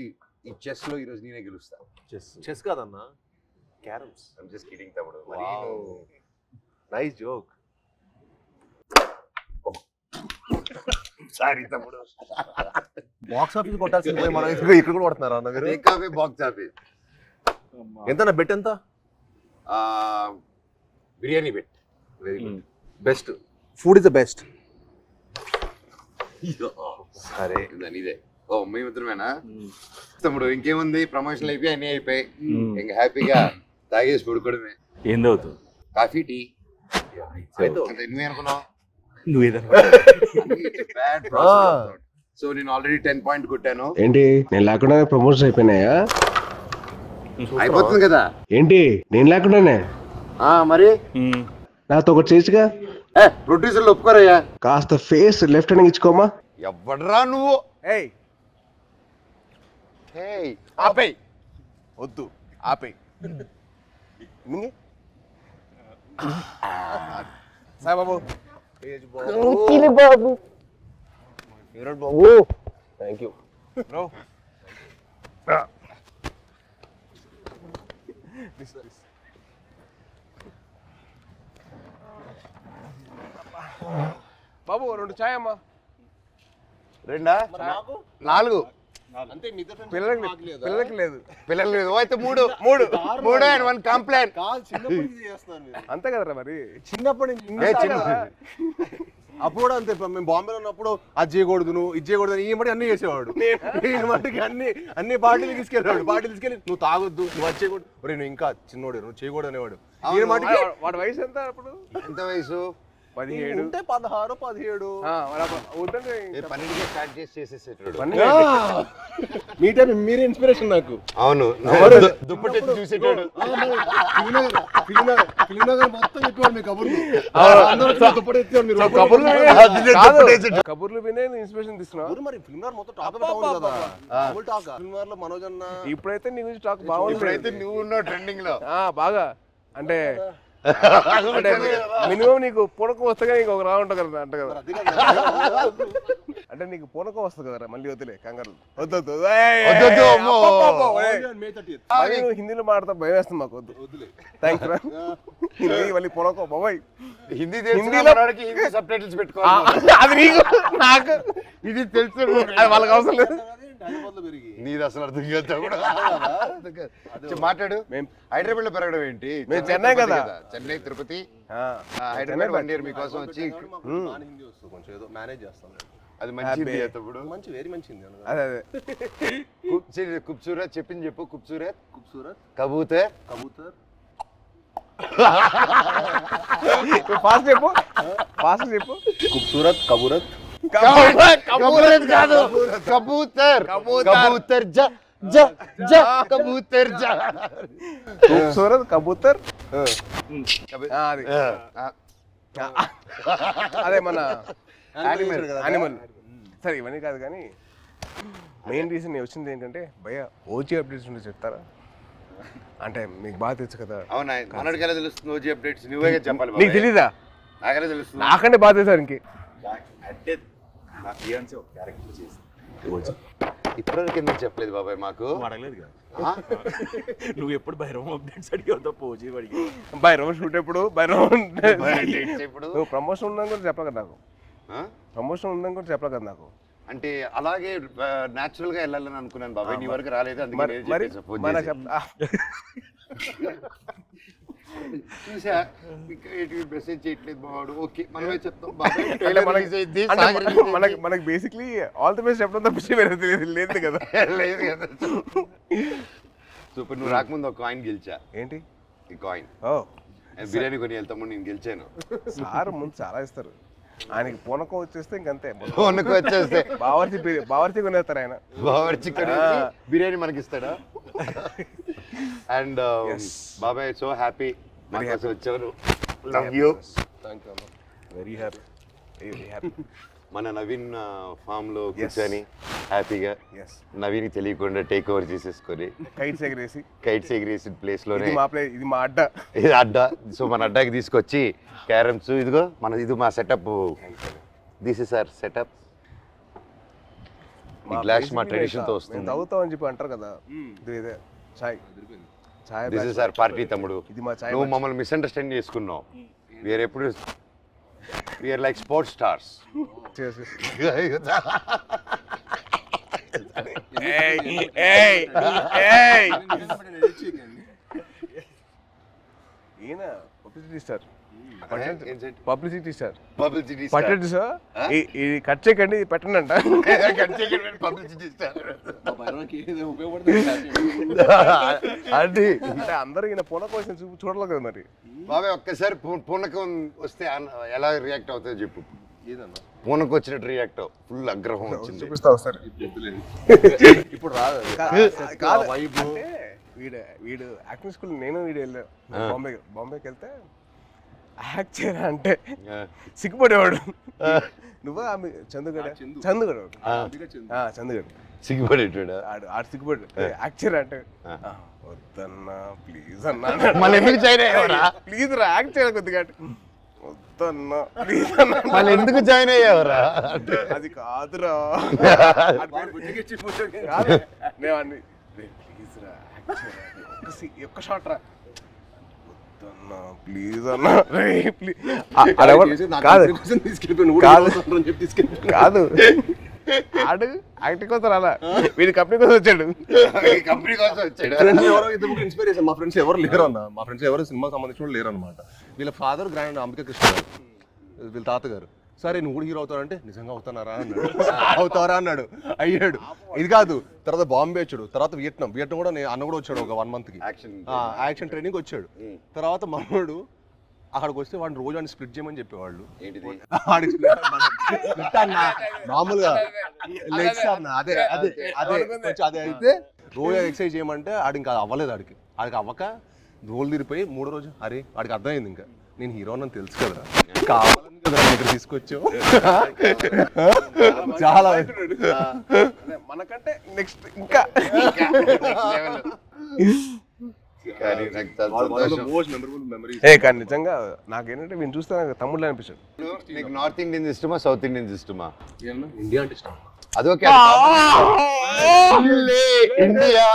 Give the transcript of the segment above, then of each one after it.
ఈ చెస్ లో ఈ రోజు నేనే గెలుస్తా. చెస్ కాదన్నా, క్యారమ్స్. ఐమ్ జస్ట్ కిడింగ్ తమ్ముడు. Nice joke. సారీ తమ్ముడు. బాక్స్ ఆఫీస్ కొట్టాల్సింది పోయి మనం ఇక్కడ కూడా కొడుతున్నారా అన్న మీరు? Coffee box office. ఎంత బెట్ ఎంత? Biryani bet. Very good. Best food is the best. సరే ఇదే. ఓ మేమిద్దరమేనా తమ్ముడు? ఇంకేముంది, ప్రమోషన్లు అయిపోయి అన్నీ అయిపోయి ఇంకా హ్యాపీగా తాగేసి పడుకోవడమే. ఏం తాగుతావు? Coffee, tea. నువ్వేనుకున్నావు? సో నేను ఆల్రెడీ 10 పాయింట్ కొట్టాను. ఏంటి నేను లేకుండా ప్రమోషన్ అయిపోయినాయా? అయిపోతుంది కదా. ఏంటి నేను లేకుండానే? మరి నాతో ఒకటి చేసిగా. ప్రొడ్యూసర్లు ఒప్పుకోరయ్యా. కాస్త ఫేస్ లెఫ్ట్ హ్యాండ్ ఇచ్చుకోమా. ఎవడరా నువ్వు? ఆపేయ్, వద్దు ఆపేయ్. సాయిబాబు బాబు, థ్యాంక్ యూ బ్రో. బాబు 2 చాయ్ అమ్మా. 2 4 అంతే. పిల్లలకి లేదు. పిల్లలు లేదు. అయితే 3 అండ్ 1 కంప్లైంట్. అంతే కదరా మరి. చిన్నప్పటి నుంచి అప్పుడు కూడా అంతే. మేము బాంబేలో ఉన్నప్పుడు అది చేయకూడదు, నువ్వు ఇది చేయకూడదు, ఈ మట్టి అన్ని చేసేవాడు. నేను మట్టుకి అన్ని పార్టీలు తీసుకెళ్ళాడు. పార్టీలు తీసుకెళ్ళి నువ్వు తాగొద్దు, నువ్వు అది చేయకూడదు, నువ్వు ఇంకా చిన్నోడు, నువ్వు చేయకూడదు అనేవాడు. ఈయన మట్టుకి వాడి వయసు ఎంత అప్పుడు? ఎంత వయసు? 17 ఉంటే 16 17. వద్దంటే 12కే స్టార్ట్ చేసేసేటాడు. మీ టైం మీరే ఇన్స్పిరేషన్ నాకు. అవును, దుప్పటి చూసేటాడు. మొత్తం చెప్పేవాడు మీ కబుర్లు. కబుర్లు వినే ఇన్స్పిరేషన్ తీసుకున్నావు. మరి ఫిల్మ్ మొత్తం టాక్ కదా. ఫిల్మ్ లో మనోజ్ అన్న ఇప్పుడైతే నీ గురించి టాక్ బాగుంది. ఇప్పుడైతే నువ్వు ఉన్నావు ట్రెండింగ్ లో బాగా. అంటే మినిమం నీకు పూనకం వస్తే నీకు ఒక రా ఉంటుంది కదా అంట కదా. అంటే నీకు పూనకం వస్తుంది కదరా. మళ్ళీ వద్దులే కంగారు. వద్దు హిందీలో మాట్లాడతా భయం వేస్తుంది మాకు. వద్దులే థ్యాంక్స్ రా. హిందీ మళ్ళీ పూనకం బాబాయ్. హిందీలో సబ్ టైటిల్స్ పెట్టుకోవాలి. అది నీకు నాకు ఇది తెలుసు, అది వాళ్ళకి అవసరం లేదు. నీది అసలు అర్థం కాదు. మాట్లాడు. హైదరాబాద్ లో పెరగడం ఏంటి? మేము చెన్నై కదా. చెన్నై, తిరుపతి, హైదరాబాద్ 1 year మీకోసం వచ్చి కొంచెం ఏదో మేనేజ్ చేస్తాను. అది మంచిది అప్పుడు. మంచి వెరీ మంచిది. అదే ఖూబ్సూరత్ చెప్పింది చెప్పు. ఖూబ్సూరత్ కబూతర్ ఫాస్ట్ చెప్పు. ఖూబ్సూరత్ కబూరత్ కబూరత్ కాదు, కబూతర్. కబూతర్ జ జ జ కబూతర్ జ. ఖూబ్సూరత్ కబూతర్. అదే మన యానిమల్. సరే ఇవన్నీ కాదు కానీ మెయిన్ రీజన్ నేను వచ్చింది ఏంటంటే భయ్య ఓజీ అప్డేట్స్ ఉంటే చెప్తారా? అంటే మీకు బాగా తెలుసు కదా. అవునా? మనడికెలా తెలుస్తుంది ఓజీ అప్డేట్స్? నువ్వే చెప్పాలి. నీకు తెలీదా? నాకెలా తెలుస్తుంది? నాకంటే బాగా తెలుసు ఇంకే. ఇప్పటివరకు ఎందుకు చెప్పలేదు బాబాయ్ మాకు? అడగలేదు కదా. నువ్వు ఎప్పుడు భైరవం అప్డేట్స్ అడిగావు? పోజీ అడిగి భైరవం షూట్ ఎప్పుడు? భైరవం ఇప్పుడు నువ్వు ప్రమోషన్ ఉందని కూడా చెప్పలేదు కదా నాకు. ప్రమోషన్ ఉందని కూడా చెప్పలేదు కదా నాకు. అంటే అలాగే న్యాచురల్ గా వెళ్ళాలని అనుకున్నాను బాబాయ్. నీ వరకు రాలేదు. చూసా మెసేజ్ చేయట్లేదు బావాడు. ఓకే మనమే చెప్తాం. మనకి బేసిక్లీ ఆల్ ది బెస్ట్ చెప్పడం తప్పించి వేరే లేదు కదా. లేదు కదా. సూపర్. నువ్వు రాకముందు ఒక కాయిన్ గెలిచా. ఏంటి ఈ కాయిన్? బిర్యానీ కొని వెళ్తాము. నేను గెలిచాను. సార్ ముందు చాలా ఇస్తారు. ఆయనకి పూనకం వచ్చేస్తే ఇంకంతే. పూనకం వచ్చేస్తే బావర్చి కొనేస్తారు ఆయన. బావర్చి కొనేసి బిర్యానీ మనకి ఇస్తాడా? అండ్ బాబాయ్ సో హ్యాపీ వచ్చారు. Love you. Very happy. మన నవీన్ ఫామ్ లో కూర్చొని హ్యాపీగా నవీన్ తెలియకుండా టేక్ ఓవర్ చేసేసుకొని కైట్స్ ఎగిరేసి ప్లేస్ లోనే ఇది మా అడ్డా. ఇది అడ్డా. సో మన అడ్డాకి తీసుకొచ్చి క్యారమ్స్ ఇదిగో ఇది మా setup. This is our setup. ఈ గ్లాస్ మా ట్రెడిషన్ తో వస్తుంది. తాగుతామని చెప్పి అంటారు కదా, ఇదే చాయ్. చాయ్ దిస్ ఇస్ అవర్ పార్టీ తమ్ముడు. ఇది మా చాయ్. నువ్వు మమ్మల్ని మిస్అండర్స్టాండ్ చేసుకున్నావు. వీఆర్ ఎప్పుడు వీఆర్ లైక్ స్పోర్ట్స్ స్టార్స్. ఈయన publicity star. Publicity star. Publicity పట్టండి సార్, ఇది కట్ చేయకండి, ఇది పెట్టండి అంట. పబ్లిసిటీ స్టార్ అంటే అందరూ ఈయన పూనకం కోసం చూడలేదు కదా మరి. బాబాయ్ ఒక్కసారి పూనకం వస్తే ఎలా రియాక్ట్ అవుతుందో చెప్పు. పూనకం వచ్చినట్టు రియాక్ట్ అవ్వు. ఫుల్ ఆగ్రహం వచ్చింది. చూపిస్తావు సార్. ఇప్పుడు రాదు కాదు అంటే వీడు యాక్టింగ్ స్కూల్ నేను వీడు వెళ్ళాను బాంబేకి వెళ్తే యాక్ట్ చేయరా అంటే సిగ్గుపడేవాడు. నువ్వా చందుగడ సిగ్గుపడేటాడు. ఆడు సిగ్గుపడు. యాక్ట్ చేయరా అంటే వద్దన్నా ప్లీజ్ అన్నా. మళ్ళీ ఎందుకు జాయిన్ అయ్యావరా? ప్లీజ్ రా యాక్ట్ చేయాలి కొద్దిగా. వద్దన్నా ప్లీజ్ అన్నా. మళ్ళీ ఎందుకు జాయిన్ అయ్యావరా? అది కాదురా. నేను అన్ని ప్లీజ్ రా యాక్ట్ చేయరా, ఒక్క షాట్ రా, ప్లీజ్ అన్నా ప్లీజ్. కాదు ఆడు యాక్టింగ్ కోసం రాలా, వీడి కంపెనీ కోసం వచ్చాడు. కంపెనీ కోసం వచ్చాడు. ఇన్స్పిరేషన్. మా ఫ్రెండ్స్ ఎవరు లేరు అన్న. మా ఫ్రెండ్స్ ఎవరు సినిమా సంబంధించిన లేరు అనమాట. వీళ్ళ ఫాదర్ గ్రాండ్ అంబికా కృష్ణ గారు, వీళ్ళ తాతగారు. సరే నువ్వు కూడా హీరో అవుతావంటే నిజంగా అవుతానారా అన్నాడు. అవుతారా అన్నాడు. అయ్యాడు. ఇది కాదు, తర్వాత బాంబే వచ్చాడు, తర్వాత వియట్నాం కూడా అన్న కూడా వచ్చాడు ఒక 1 month యాక్షన్ ట్రైనింగ్ వచ్చాడు. తర్వాత మనోడు అక్కడికి వస్తే వాడిని రోజు వాడిని స్ప్లిట్ చేయమని చెప్పేవాళ్ళు. మామూలుగా లెగ్స్ అన్న అదే అదే అదే అదే అయితే రోజు ఎక్సర్సైజ్ చేయమంటే ఆడికి ఇంకా అవ్వలేదు. ఆడికి అవ్వక రోల్ తిరిగిపోయి 3వ రోజు అరే వాడికి అర్థమైంది ఇంకా నేను హీరో అని తెలుసు కదా, కావాలని కదా దగ్గర తీసుకొచ్చావు. చాలా మనకంటే నెక్స్ట్ ఇంకా కానీ నిజంగా నాకేంటంటే వీళ్ళు చూస్తే నాకు తమ్ముళ్ళు అనిపించాడు. నీకు నార్త్ ఇండియన్స్ ఇష్టమా సౌత్ ఇండియన్స్ ఇష్టమా? ఇండియా అంటే ఇష్టం. అదొకే ఇండియా.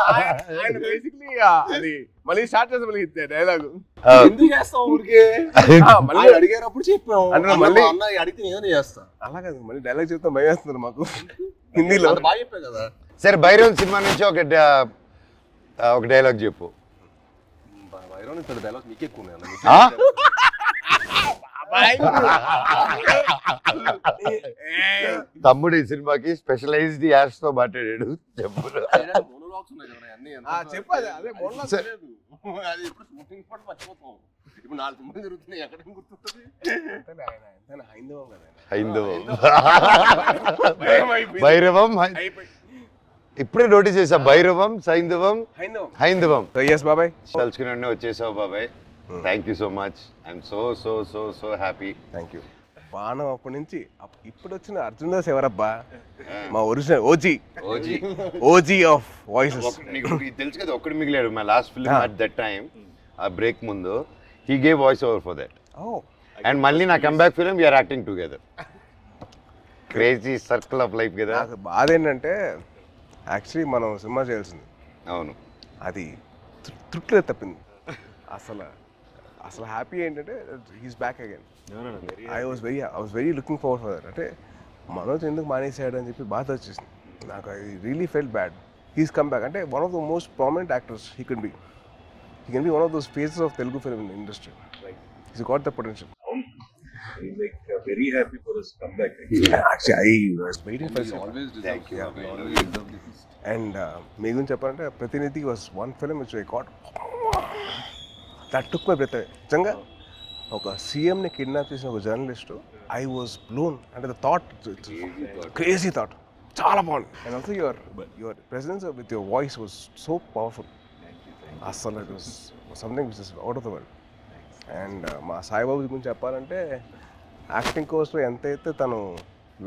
అది మళ్ళీ స్టార్ట్ చేస్తాం మళ్ళీ డైలాగ్. ఎందుకు చేస్తాం ఊరికే? మళ్ళీ అడిగేటప్పుడు చెప్పాం అంటే మళ్ళీ అన్న అడిగితే నేనే చేస్తా. అలా కాదు, మళ్ళీ డైలాగ్ చెప్తాం భయం వేస్తున్నారు మాకు హిందీలో. బాగా చెప్పావు కదా. సరే భైరవ్ సినిమా నుంచి ఒక డైలాగ్ చెప్పు. భైరవ్ డైలాగ్ నీకే ఎక్కువ తమ్ముడు ఈ సినిమాకి స్పెషలైజ్డ్ యాడ్స్ తో మాట్లాడాడు. చెప్పు. భైరవం ఇప్పుడే నోటీస్ చేసా. భైరవం హైందవం బాబాయ్ తలుచుకుని వచ్చేసావు బాబాయ్. Thank you so much. I'm so so so so happy. Thank you. బాణం అప్పటి నుంచి ఇప్పుడు వచ్చిన అర్జున్ దాస్ ఎవరబ్బా? మా ఒరిజినల్ ఓజీ ఆఫ్ వాయిసెస్. నీకు తెలుసు కదా, ఒక్కడు మిగిలాడు. My last film at that time, ఆ బ్రేక్ ముందు he gave voice over for that. And మళ్ళీ నా comeback film we are acting together. Crazy circle of life కదా. నాకు బాధ ఏంటంటే యాక్చువల్లీ మనం సినిమా చేయాల్సింది. అవును, అది తృప్తిలో తప్పింది. అసలు హ్యాపీ ఏంటంటే he's back again. I was very looking forward for that. అంటే మనోజ్ ఎందుకు మానేసాడు అని చెప్పి బాధ వచ్చేసింది నాకు. I really felt bad. He's come back. అంటే one of the most prominent actors he can be one of those faces of Telugu film industry. He's got the potential. I'm like very happy for his comeback. Actually, I was waiting for it. Always Thank you. And మీ గురించి చెప్పాలంటే Prathinidhi was one film which I got that took my breath. నిజంగా ఒక సీఎంని kidnap చేసిన ఒక journalist, I was blown. అంటే the thought, crazy thought, చాలా బాగుంది. And also your presence with your voice was so powerful. అసలు it was something which is out of the world. And మా సాయిబాబు గురించి చెప్పాలంటే యాక్టింగ్ కోర్స్లో ఎంతైతే తను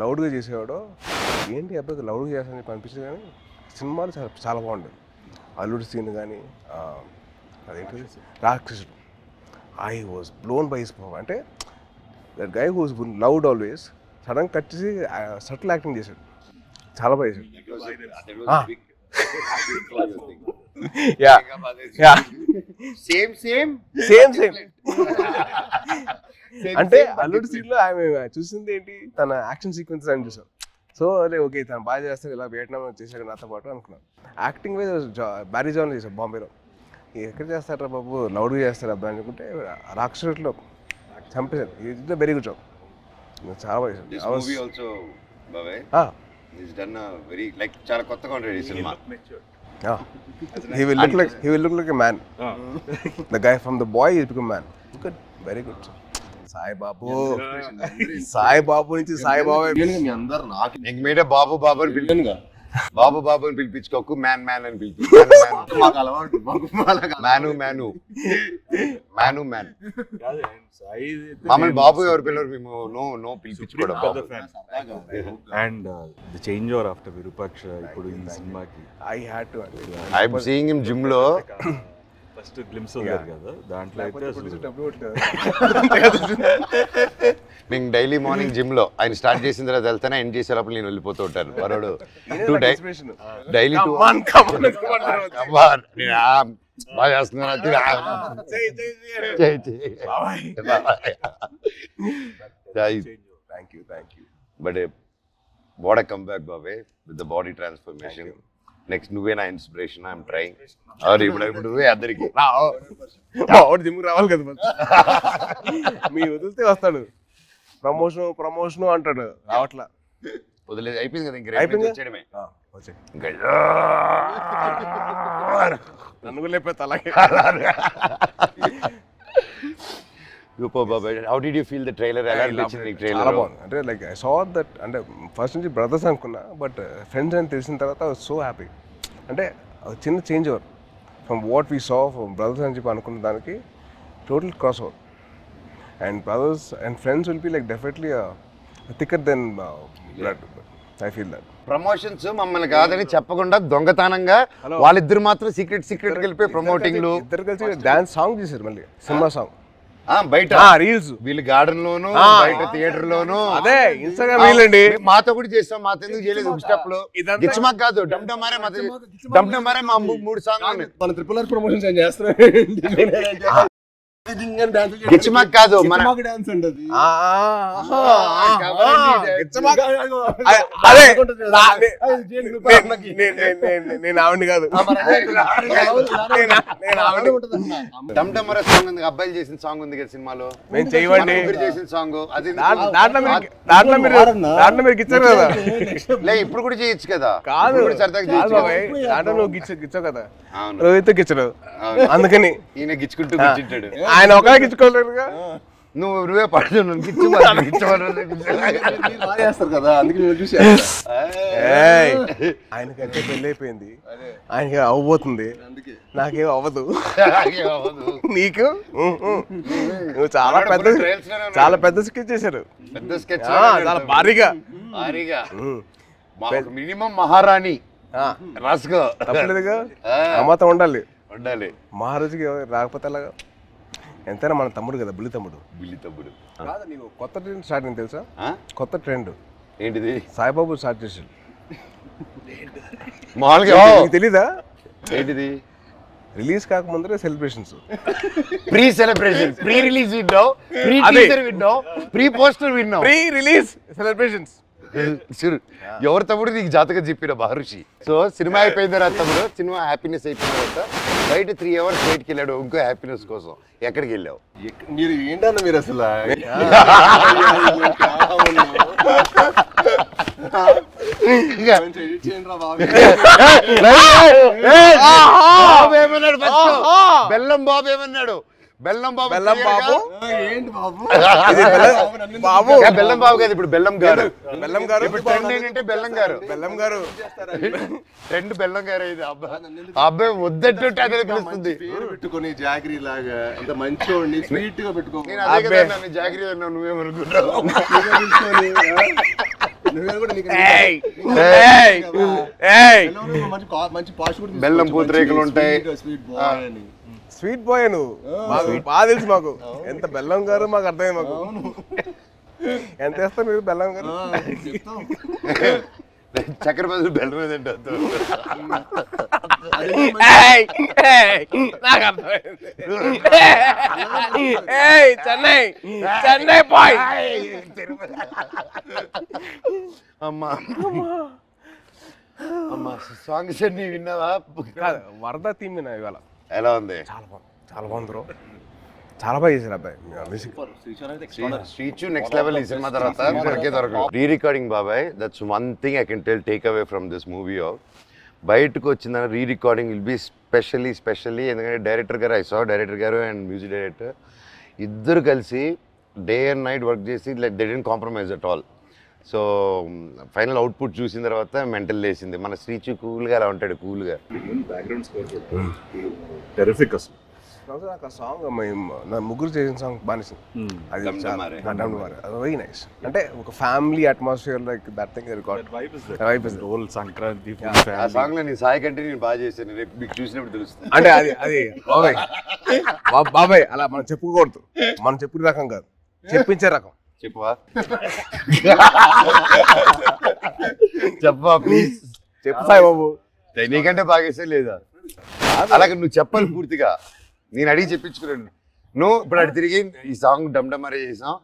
లౌడ్గా చేసేవాడో, ఏంటి అబ్బాయికి లౌడ్గా చేస్తానని చెప్పి అనిపించింది. కానీ సినిమాలు చాలా బాగుండేది. అల్లుడి సీన్ కానీ అదేంటి Rakshasudu, I was blown by his power. అంటే that guy who's loud always sudden cut చేసి సటిల్ యాక్టింగ్ చేశాడు. చాలా బాగా చేశాడు. Yeah yeah same same same same అంటే అల్లుడు సీన్ లో ఆమె చూసింది ఏంటి, తన యాక్షన్ సీక్వెన్స్ అని చూసాం. సో అదే ఓకే తను బాగా చేస్తాడు, ఇలా వియట్నాం చేశాడు నాతో పాటు అనుకున్నాను. యాక్టింగ్ వైజ్ బ్యారీ జాన్ చేశాడు బాంబేలో. ఎక్కడ చేస్తారా బాబు, లౌడ్గా చేస్తాడు అబ్బాయి అనుకుంటే రాక్షసులో చంపేశాడు. ఇది వెరీ గుడ్ జాబ్, చాలా బాగా చేశాడు. చాలా కొత్తగా ఉంటాడు ఈ cinema. He will look like a man. The guy from the boy is become man. Good, very good. Sai Babu నుంచి సాయి బాబు మీ అందరు నాకు ఇంక మీరే బాబు బాబు అని పిలిచానుగా. బాబు బాబు అని పిలిపించుకోకు, మ్యాన్ మ్యాన్ అని పిలిపించు. మాకు అలవాటు మ్యాను మ్యాను మ్యాను మ్యాన్. మమ్మల్ని బాబు ఎవరు పిల్లలు, మేము నో పిలిపించుకోవడం. And the change over after Virupaksha ఇప్పుడు ఈ సినిమాకి I had to I'm seeing him gym లో. ఫస్ట్ గ్లిమ్స్ ఉంది కదా, దాంట్లో అయితే అసలు నేను డైలీ మార్నింగ్ జిమ్ లో ఆయన స్టార్ట్ చేసిన తర్వాత వెళ్తానే ఎండ్ చేసేటప్పుడు నేను వెళ్ళిపోతూ ఉంటాను. వరోడు డైలీ బాగా చేస్తున్నా. But what a come back బాబే with the body transformation. Next నువ్వే నా ఇన్స్పిరేషన్. I'm trying. ఇప్పుడు నువ్వే అందరికి జిమ్ రావాలి కదా, మీ వదిలితే వస్తాడు. ప్రమోషన్ అంటాడు, రావట్లా. వదిలేదు, అయిపోయింది కదా. ఇంక అయిపోయింది. వచ్చేయడమే. ఇంకా నన్ను కూడా లేకపోతే అలాగే. How did you feel the trailer? ఎలా అనిపించింది నీకు ట్రైలర్? చాలా బాగుంది. అంటే లైక్ ఐ సా దట్, అంటే ఫస్ట్ నుంచి బ్రదర్స్ అనుకున్నా, బట్ ఫ్రెండ్స్ అని తెలిసిన తర్వాత ఐ వాజ్ సో హ్యాపీ. అంటే చిన్న change over from what we saw from brothers అని చెప్పి అనుకున్న దానికి total cross over. And brothers and friends will be like definitely thicker then blood. I feel that. Promotions మమ్మల్ని కాదని చెప్పకుండా దొంగతనంగా వాళ్ళిద్దరు మాత్రం సీక్రెట్ వెళ్ళిపోయి ప్రమోటింగ్లు. ఇద్దరు కలిసి డాన్స్ సాంగ్ చేశారు, మళ్ళీ సినిమా సాంగ్ బయట రీల్స్. వీళ్ళు గార్డెన్ లోను, బయట థియేటర్ లోను. అదే ఇన్స్టాగ్రామ్ రీల్ అండి. మాతో కూడా చేస్తాం, మాతో ఎందుకు చేయలేదు? స్టెప్ లో గిచ్చమాక్ కాదు, డమ్ డమారే మా 3 సాంగ్ మన ట్రిపుల్ ఆర్ ప్రమోషన్స్ ఏం చేస్తారు. గిచ్చమాక్ కాదు, మన డాన్స్ ఉండదు. నేను ఆవిడ కాదు, డమ్ డమరే సాంగ్ ఉంది, అబ్బాయిలు చేసిన సాంగ్ ఉంది కదా సినిమాలో. మేము చేయమండి చేసిన సాంగ్ అది. దాంట్లో మీరు గిచ్చారు కదా. లే ఇప్పుడు కూడా చేయొచ్చు కదా. కాదు సరదాగా దాంట్లో నువ్వు గిచ్చావు కదా, రోహిత్ గిచ్చడు. అందుకని ఈయన గిచ్చుకుంటూ కూర్చుంటాడు. ఆయన ఒక గిచ్చుకోలేరుగా. నువ్వే పడుతున్నావు చేస్తారు కదా, అందుకే చూసి ఆయనకంటే పెళ్ళి అయిపోయింది, ఆయనకి అవ్వబోతుంది, నాకేం అవ్వదు. నీకు నువ్వు చాలా పెద్ద స్కెచ్ చేశారు. పెద్ద స్కెచ్ చాలా భారీగా మినిమం మహారాణి రాసుకో. తప్పలేదుగా, అమ్మతో ఉండాలి. మహారాజుకి రాకపోతే అలాగా. ఎంతైనా మన తమ్ముడు కదా, బుల్లి తమ్ముడు. కాదు, నీకు కొత్త ట్రెండ్ స్టార్ట్ అయింది తెలుసా? కొత్త ట్రెండ్ ఏంటిది? సాయిబాబు స్టార్ట్ చేసాడు. మామూలుగా తెలీదా? ఏంటిది? రిలీజ్ కాకముందరే celebrations. Pre celebration, pre release విన్నావు, ప్రీ టీజర్ విన్నావు, ప్రీ పోస్టర్ విన్నావు, ప్రీ రిలీజ్ సెలబ్రేషన్స్. ఎవరు తమ్ముడు నీకు జాతకం చెప్పిన మహర్షి. సో సినిమా అయిపోయిన తర్వాత తమ్ముడు, సినిమా హ్యాపీనెస్ అయిపోయిన తర్వాత బయట 3 hours బయటకి వెళ్ళాడు ఇంకో హ్యాపీనెస్ కోసం. ఎక్కడికి వెళ్ళావు? మీరు ఏంటన్నా మీరు అసలు బెల్లం బాబు ఏమన్నాడు? బెల్లం బాబు బెల్లం బాబు ఏంటి బాబు? బాబు బెల్లం బాబు కాదు, ఇప్పుడు బెల్లం గారు. బెల్లం గారు ఇప్పుడు ట్రెండ్ ఏంటంటే బెల్లం గారు. బెల్లం గారు ట్రెండ్ బెల్లం గారు. ఇది అబ్బాయి వద్దంటుంటే అదే పిలుస్తుంది. పేరు పెట్టుకొని జాగ్రీ లాగా అంత మంచోడిని స్వీట్ గా పెట్టుకో. నేను అదే కదా నన్ను జాగ్రీ అన్నావు, నువ్వేమనుకుంటావు? బెల్లం పూతరేకులు ఉంటాయి. స్వీట్ బాయ్ నువ్వు, బాగా తెలుసు మాకు. ఎంత బెల్లం గారు మాకు అర్థమైంది. మాకు ఎంత వేస్తారు మీరు బెల్లం గారు? చక్కెర బదులు బెల్లం మీద తింటావు. నాకు అర్థమైంది. చెన్నై చెన్నై బాయ్. అమ్మా అమ్మా సాంగ్స్ అన్ని విన్నావా? కాదు, వరద థీమ్ విన్నా ఇవాళ. ఎలా ఉంది? చాలా బాగుంది బ్రో. చాలా బాగా చేశారు అబ్బాయి మ్యూజిక్. శ్రీచు నెక్స్ట్ లెవెల్ ఈ సినిమా తర్వాత దొరకదు. రీ రికార్డింగ్ బాబాయ్, that's one thing I can take away from this movie. బయటకు వచ్చిన re recording will be specially ఎందుకంటే డైరెక్టర్ గారు అండ్ మ్యూజిక్ డైరెక్టర్ ఇద్దరు కలిసి డే అండ్ నైట్ వర్క్ చేసి like they didn't compromise at all. So final output చూసిన తర్వాత mental లేసింది. మన శ్రీచు కూల్గా అలా ఉంటాడు, కూల్గా. బ్యాక్గ్రౌండ్ స్కోర్ టెరిఫిక్ అసలు. నాకు ఆ సాంగ్ నా ముగ్గురు చేసిన సాంగ్ బాగా అది వెరీ నైస్. అంటే ఒక family atmosphere like that thing record vibe is role Sankranti ఆ సాంగ్ లో నీ సాయి కంటే నేను బాగా చేశాను, రేపు మీకు చూసినప్పుడు తెలుస్తుంది. అంటే అది బాబాయ్ అలా మనం చెప్పుకోకూడదు. మనం చెప్పుకునే రకం కాదు, చెప్పించే రకం. చెప్పవా? చెప్పవా ప్లీజ్? చెప్పు సాయి బాబు. నీకంటే బాగా చేసే లేదా? అలాగే నువ్వు చెప్పాలి పూర్తిగా. నేను అడిగి చెప్పించుకున్నాను. నువ్వు ఇప్పుడు అటు తిరిగి ఈ సాంగ్ డమ్డమరే చేసాం,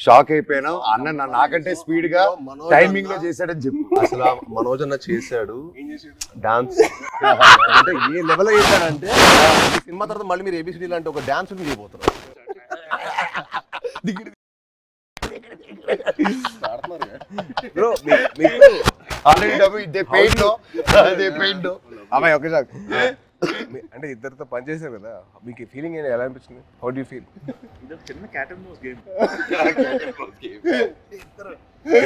షాక్ అయిపోయినావు. అన్న నాకంటే స్పీడ్ గా టైమింగ్ లో చేశాడని చెప్పు. అసలు మనోజ్ అన్న చేశాడు డాన్స్. అంటే ఏ లెవెల్ చేశాడంటే ఈ సినిమా తర్వాత మళ్ళీ మీరు ఏబిసిడి లాంటి ఒక డాన్స్ చేయబోతున్నారు. బ్రో ఆల్రెడీ డబ్బు ఇదే పెయింట్ అమ్మాయి ఒకే సార్ అంటే ఇద్దరితో పని చేశారు కదా, మీకు ఫీలింగ్ ఎలా అనిపించింది? How do you feel? చిన్న క్యాట్ అండ్ మౌస్ గేమ్.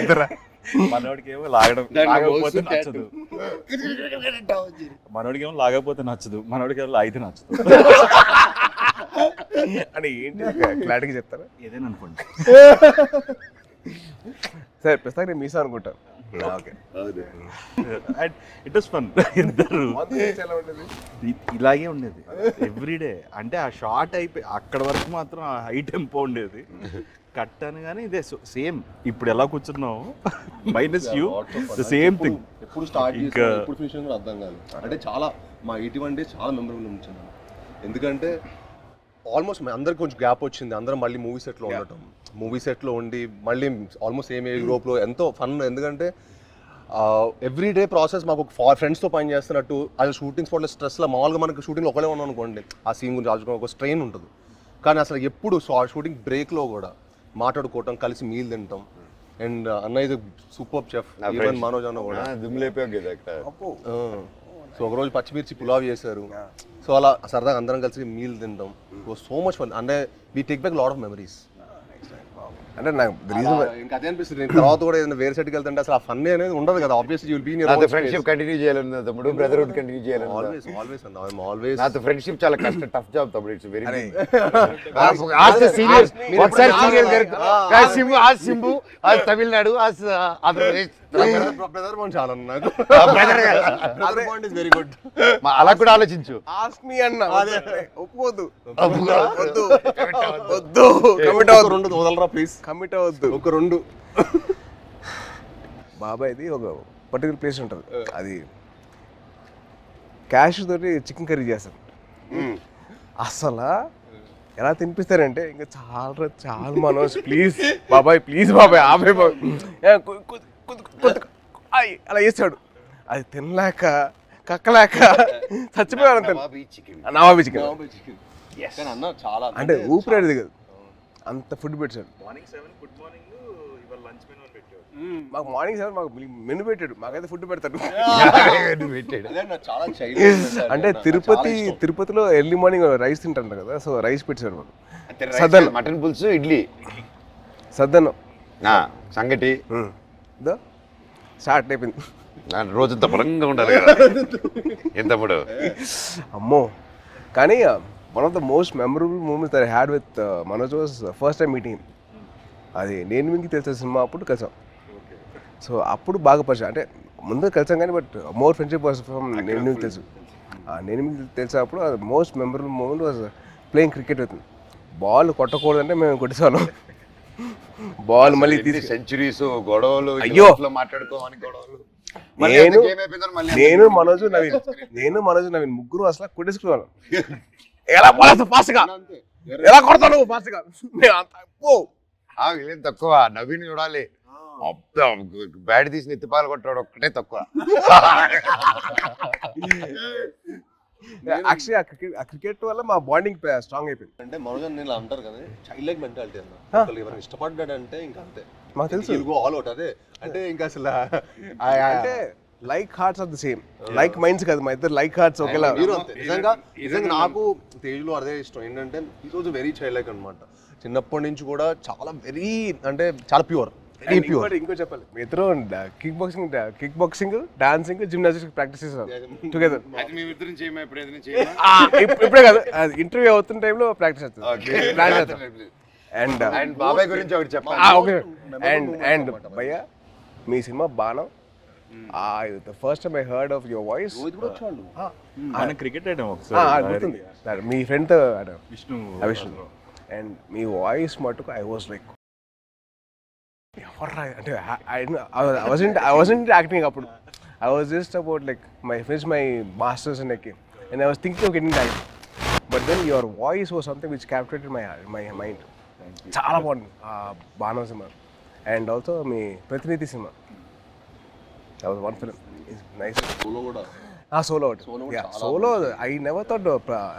ఇద్దరా? మనోడికేమో లాగకపోతే నచ్చదు, మనోడికేమో లాగకపోతే నచ్చదు, మనోడికేమో లాగితే నచ్చదు. అంటే ఏంటి క్లారిటీగా చెప్తారా? ఏదైనా అనుకోండి. సరే ప్రస్తుతానికి నేను మీసా అనుకుంటాను. Okay, it was fun. ఇద్దరు ఎలా ఉండేది? ఇలాగే ఉండేది ఎవ్రీడే. అంటే ఆ షార్ట్ అయిపోయి అక్కడ వరకు మాత్రం ఆ హై టెంపో ఉండేది. కట్ అనగానే ఇదే సేమ్. ఇప్పుడు ఎలా కూర్చున్నావు minus you the same thing. ఎప్పుడు స్టార్ట్ చేసి ఎప్పుడు ఫినిష్ కూడా అర్థం కాదు. అంటే చాలా మా 81 days చాలా మెమరబుల్ ఉంచింది. ఎందుకంటే ఆల్మోస్ట్ అందరికి కొంచెం గ్యాప్ వచ్చింది. అందరం మళ్ళీ మూవీ సెట్లో ఉండటం, మూవీ సెట్లో ఉండి మళ్ళీ ఆల్మోస్ట్ సేమ్ యూరోప్లో ఎంతో ఫన్. ఎందుకంటే ఎవ్రీడే ప్రాసెస్ మాకు ఒక ఫ్రెండ్స్తో పని చేస్తున్నట్టు. అది షూటింగ్ స్పాట్లో స్ట్రెస్లో మామూలుగా మనకి షూటింగ్లో ఒకటే ఉన్నాం అనుకోండి, ఆ సీన్ గురించి ఆలోచుకోవడం ఒక స్ట్రెయిన్ ఉంటుంది. కానీ అసలు ఎప్పుడు షూటింగ్ బ్రేక్లో కూడా మాట్లాడుకోవటం, కలిసి మీల్ తింటాం. అండ్ అన్న ఇది సూపర్ చెఫ్, ఈవెన్ మనోజ్ అన్న కూడా దుమ్ములేపోయావు కదా అక్కడ. సో ఒకరోజు పచ్చిమిర్చి పులావ్ చేశారు. సో అలా సరదాగా అందరం కలిసి మీల్ తింటాం. So much fun. అంటే we take back lot of memories. అంటే నాకు ఇంకా అదే అనిపిస్తుంది. తర్వాత కూడా ఏదైనా వేరే సెట్కి వెళ్తుంటే అసలు ఆ ఫన్ అనేది ఉండదు కదా. Obviously you will be in your friendship continue చేయాలన్నా తమ్ముడు, బ్రదర్హుడ్ కంటిన్యూ చేయాలన్నా. Always and I'm always. నాతో ఫ్రెండ్షిప్ చాలా కష్టం, టఫ్ జాబ్ తమ్ముడు. It's very serious. ఒకసారి serious as Simbu, as Tamil Nadu, as Andhra Pradesh. Brother bond చాలా నాకు. Brother bond is very good. అలా కూడా ఆలోచించు. ఆస్క్ మీ అన్న ఒప్పుకోవద్దు, వద్దు కమిట్ అవ్వద్దు. రెండు వదలరా ప్లీజ్, కమిట్ అవ్వద్దు. ఒక రెండు. బాబాయ్ది ఒక పర్టికులర్ ప్లేస్ ఉంటుంది, అది క్యాష్ తోటి చికెన్ కర్రీ చేస్తారు. అసలు ఎలా తినిపిస్తారంటే ఇంకా చాలా మనోజ్ ప్లీజ్ బాబాయ్, ప్లీజ్ బాబాయ్ ఆపే అలా చేస్తాడు. అది తినలేక కక్కలేక చచ్చిపోయాడు. నవాబీ చికెన్ అన్న చాలా అంటే ఊపిరాడు దిగదు, అంత ఫుడ్ పెట్టాడు. మార్నింగ్ 7 గుడ్ మార్నింగ్, ఇవాళ లంచ్ మెనూ అని పెట్టాడు. మాకు మార్నింగ్ 7 మాకు మెను పెట్టాడు, మాకైతే ఫుడ్ పెడతాడు. చాలా అంటే తిరుపతిలో ఎర్లీ మార్నింగ్ రైస్ తింటారు కదా, సో రైస్ పెట్టాడు మాకు. సద్దన్నం, మటన్ పులుసు, ఇడ్లీ, సద్దన్నం, సంగటి స్టార్ట్ అయిపోయింది. రోజంతా బలంగా ఉండాలి కదా ఎంతప్పుడు. అమ్మో. కానీ one of the most memorable moments that I had with Manoj was first time meeting. అది నేను మీకు తెలిసిన సినిమా అప్పుడు కలిసాం. సో అప్పుడు బాగా పరిచయం, అంటే ముందు కలిసాం కానీ but more friendship was from నేను మీకు తెలుసు. నేను మీకు తెలిసినప్పుడు most memorable moment was playing cricket with. Ball కొట్టకూడదంటే మేము కొట్టేసాను. బాల్ మళ్ళీ తీసి సెంచరీస్, గొడవలు, అయ్యో మాట్లాడుకోమని గొడవలు. నేను game అయిపోయిందని మళ్ళీ నేను మనోజ్ నవీన్ ముగ్గురు అసలు కొట్టేసుకున్నాను. ఎలా పోలేదు ఫాస్ట్ గా, ఎలా కొడతాను ఫాస్ట్ గా. వీళ్ళేం తక్కువ, నవీన్ చూడాలి. బ్యాట్ తీసి నెత్తిపాలు కొట్టాడు ఒక్కటే తక్కువ. యాక్చువల్లీ ఆ క్రికెట్ వల్ల మా బాండింగ్ స్ట్రాంగ్ అయిపోయింది. అంటే మనోజ్ నేను అంటారు కదా చైల్డ్ లైక్ మెంటాలిటీ అన్న. ఎవరైనా ఇష్టపడ్డాడంటే ఇంకా అంతే, మాకు తెలుసు ఆల్ అవుట్. అదే అంటే ఇంకా అసలు అంటే like hearts are the same, like minds కాదు మా ఇద్దరు లైక్ హార్ట్స్ ఒకేలా. మీరు అంతే. నిజంగా నాకు తేజ్లో అదే ఇష్టం ఏంటంటే ఈరోజు వెరీ చైల్డ్ లైక్ అనమాట. చిన్నప్పటి నుంచి కూడా చాలా వెరీ అంటే చాలా ప్యూర్. ఇంకో చెప్పాలి, మీ ఇద్దరు kick boxing dancing gymnastics practice చేసారు టుగెదర్. ఇప్పుడే కాదు, ఇంటర్వ్యూ అవుతున్న టైంలో ప్రాక్టీస్ చేస్తారు. అండ్ బాబాయ్ గురించి ఒకటి చెప్పాలి. ఓకే. అండ్ భయ్యా మీ సినిమా బాణం, the first time I heard of your voice, మన క్రికెట్ ఆడాం ఒకసారి, గుర్తుంది మీ ఫ్రెండ్ విష్ణు. అండ్ మీ వాయిస్ మటుకు ఐ వాజ్ లైక్ ఎవర్రా అంటే I wasn't acting అప్పుడు. I was just about like finished my masters in acting and I was thinking of getting that, but then your voice was something which captivated my mind. చాలా బాగుంది బాణం cinema. And also మీ ప్రతినిధి cinema, that was one film. It's nice. Solo కూడా solo I never thought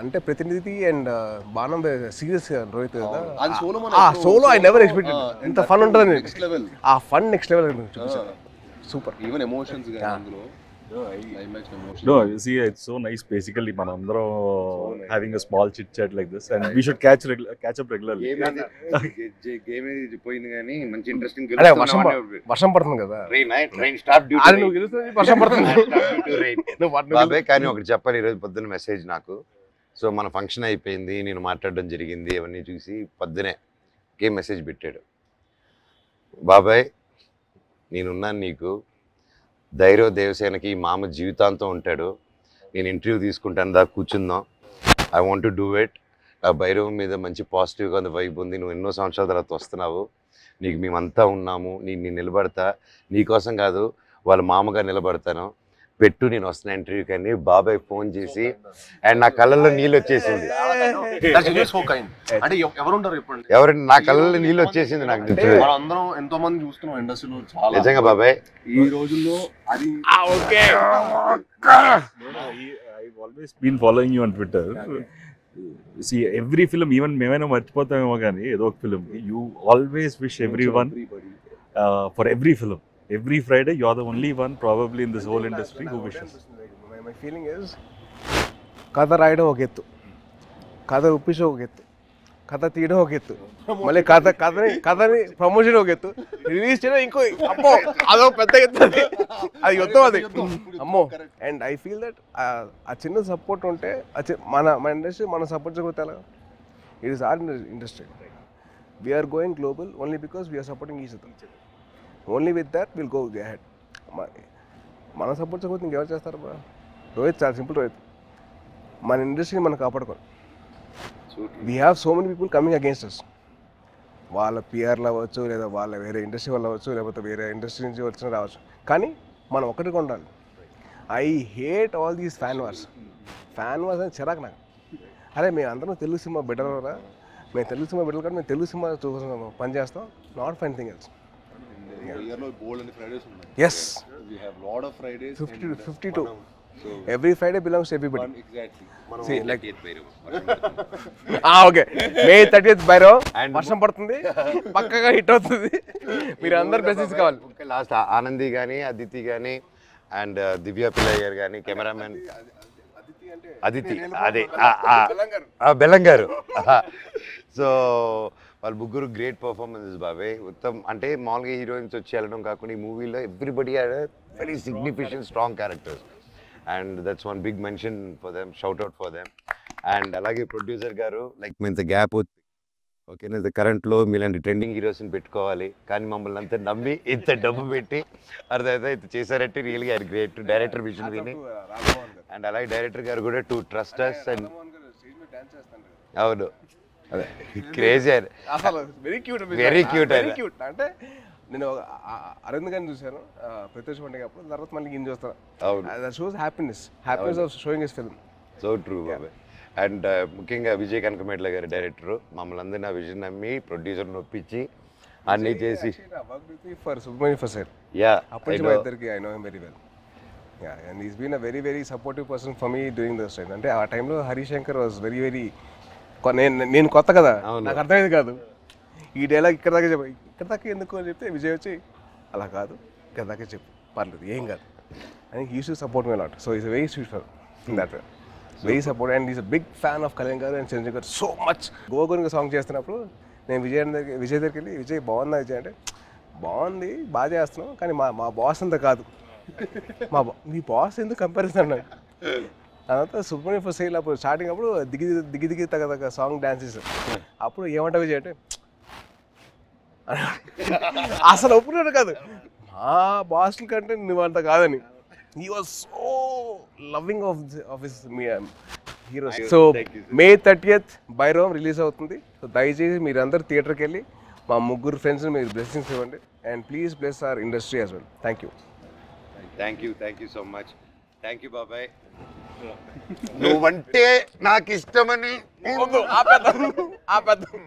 అంటే ప్రతినిధి and బాణం serious Rohit కదా. Solo I never expected ఇంత ఫన్ ఉంటుంది. ఆ ఫన్ నెక్స్ట్ లెవెల్ చూపించారు. సూపర్. ఈవెన్ ఎమోషన్స్ గాని అందులో No, you see, it's so nice. Basically, manandro having a small chit chat like this, and we should catch up regularly. Game is పోయింది కానీ మంచి interesting అదే వర్షం పడుతుంది కదా. ట్రైన్ స్టాప్ డ్యూ అది నువ్వు గెలుస్తుంది వర్షం పడుతుంది. బాబాయ్ కానీ ఒకటి చెప్పాలి, ఈరోజు పొద్దున్న మెసేజ్ నాకు. సో మన ఫంక్షన్ అయిపోయింది, నేను మాట్లాడడం జరిగింది, అవన్నీ చూసి పొద్దునే గేమ్ మెసేజ్ పెట్టాడు. బాబాయ్ నేనున్నాను నీకు, ధైర్య దేవసేనకి మామ జీవితాంతం ఉంటాడు, నేను ఇంటర్వ్యూ తీసుకుంటాను, దా కూర్చుందాం, I want to do it. ఆ భైరవం మీద మంచి పాజిటివ్గా ఉంది, వైబ్ ఉంది, నువ్వు ఎన్నో సంవత్సరాల తర్వాత వస్తున్నావు, నీకు మేమంతా ఉన్నాము, నేను నిలబడతా, నీకోసం కాదు వాళ్ళ మామగా నిలబడతాను, పెట్టు నేను వస్తున్నా ఇంటర్వ్యూకి అని బాబాయ్ ఫోన్ చేసి, అండ్ నా కళ్ళల్లో నీళ్ళు వచ్చేసింది. అంటే ఎవరుంటారు ఇప్పుడు ఎవరంటే నా కళ్ళల్లో నీళ్ళు వచ్చేసింది నాకు. అందరం ఎంతో మంది చూస్తున్నాం ఇండస్ట్రీలో చాలా. నిజంగా బాబాయ్ ఈ రోజుల్లో అది I've always been following you on Twitter. See, every film, even మేమైనా మర్చిపోతామేమో కానీ ఏదో ఒక film, you always wish everyone for every film. Every Friday, you're the only one probably in this whole industry who wishes. My feeling is, కథ రాయడం ఒక ఎత్తు, కథ ఒప్పించడం ఒక ఎత్తు, కథ తీయడం ఒక ఎత్తు, మళ్ళీ కథని ప్రమోషన్ ఒక ఎత్తు, రిలీజ్ చేయడం ఇంకో అమ్మో అదో పెద్ద ఎత్తు, అది యుద్ధం అది అమ్మో. అండ్ ఐ ఫీల్ దట్ ఆ చిన్న సపోర్ట్ ఉంటే మన ఇండస్ట్రీ మనం సపోర్ట్ చేయకపోతే ఎలా? It is our industry. We are going global only because we are supporting each other. Only with that will go ahead. మన సపోర్ట్ చేయకపోతే ఇంకెవరు చేస్తారు బా? రోహిత్ చాలా సింపుల్. రోహిత్ మన ఇండస్ట్రీని మనం కాపాడుకోవాలి. We have so many people coming against us. వాళ్ళ పిఆర్లు అవ్వచ్చు, లేదా వాళ్ళ వేరే ఇండస్ట్రీ వాళ్ళు అవ్వచ్చు, లేకపోతే వేరే ఇండస్ట్రీ నుంచి వచ్చిన రావచ్చు, కానీ మనం ఒకటిగా ఉండాలి. I hate all these fan wars అని చిరాకు నాకు. అరే మేము అందరం తెలుగు సినిమా బెటర్రా, మేము తెలుగు సినిమా బెటర్ కానీ మేము తెలుగు సినిమా పని చేస్తాం, not fine thing else. Yes, we have lot of Fridays, 52. So every Friday belongs to everybody. Exactly. See, like okay, May 30th Bhairav, వర్షం పడుతుంది, పక్కగా హిట్ అవుతుంది, మీరు అందరు మెసేజ్ కావాలి. లాస్ట్ ఆనంది కానీ, అదితి కానీ, అండ్ దివ్య పిల్లయ్య కానీ, కెమెరామెన్ అదితి, అదే బెల్లంగారు. సో వాళ్ళు ముగ్గురు గ్రేట్ పర్ఫార్మెన్సెస్ బాబాయ్. మొత్తం అంటే మామూలుగా హీరోయిన్స్ వచ్చి వెళ్ళడం కాకుండా ఈ మూవీలో everybody had very significant strong characters, and that's one big mention for them, shout out for them. And అలాగే ప్రొడ్యూసర్ గారు లైక్ ఇంత గ్యాప్ ఓకేనా, కరెంట్లో మీలాంటి ట్రెండింగ్ హీరోస్ని పెట్టుకోవాలి, కానీ మమ్మల్ని అంతా నమ్మి ఇంత డబ్బు పెట్టి అర్థమైతే ఇంత చేశారంటే రియల్గా ఆయన గ్రేట్. డైరెక్టర్ విజన్ విని, అండ్ అలాగే డైరెక్టర్ గారు కూడా టు ట్రస్ట్ అస్. అండ్ అవును, అదే క్రేజీ, అసలు వెరీ క్యూట్ వెరీ క్యూట్. అంటే నేను అరవింద్ గారిని చూశాను ప్రత్యక్ష పండుగ అప్పుడు, తర్వాత మళ్ళీ ఈయన చూస్తాను. అవును. That shows happiness of showing his film. So true బాబాయ్. అండ్ ముఖ్యంగా విజయ్ కనకమేట్ల గారి డైరెక్టర్ మమ్మల్ని అందరినీ ఆ విజన్ నమ్మి ప్రొడ్యూసర్ నొప్పించి అన్నీ చేసి ఫర్ సుబ్రహ్మణ్య ఫర్ యా అప్పటి నుంచి మా ఇద్దరికి I know him very well. Yeah and is been a very very supportive person for me during those time. అంటే ఆ టైంలో హరిశంకర్ వాజ్ వెరీ వెరీ, నేను కొత్త కదా, నాకు అర్థమైంది కాదు ఈ డైలాగ్ ఇక్కడ దాకా చెప్పు, ఇక్కడ దాకా ఎందుకు అని చెప్తే విజయ్ వచ్చి అలా కాదు ఇక్కడ దాకా చెప్పు పర్లేదు ఏం కాదు అని used to support me lot. So is very sweet for that way, very support. And is a big fan of Kalyan గారు అండ్ చిరంజీవి గారు సో మచ్. గోగునికి సాంగ్ చేస్తున్నప్పుడు నేను విజయ్ దగ్గరికి వెళ్ళి, విజయ్ బాగుందా విజయ్ అంటే, బాగుంది బాగా చేస్తున్నావు కానీ మా బాస్ అంతా కాదు, మీ బాస్ ఎందుకు కంపారిజన్ అన్నాడు. అదంతా సుబ్రహ్మణ్యం ఫర్ సేల్ అప్పుడు స్టార్టింగ్ అప్పుడు దిగి తగ్గ సాంగ్ డాన్సెస్ అప్పుడు ఏమంటా విజయ్ అంటే అసలు ఒప్పుకున్నాడు కాదు, మా బాస్ల కంటే నువ్వు అంత కాదని. He was so loving of his heroes. So May 30th బైరోమ్ రిలీజ్ అవుతుంది. సో దయచేసి మీరందరూ థియేటర్కి వెళ్ళి మా ముగ్గురు ఫ్రెండ్స్ మీరు బ్లెస్సింగ్స్ ఇవ్వండి and please bless our industry as well. Thank you so much. Thank you బాబాయ్. నువ్వంటే నాకు ఇష్టమని ఆపేద్దాం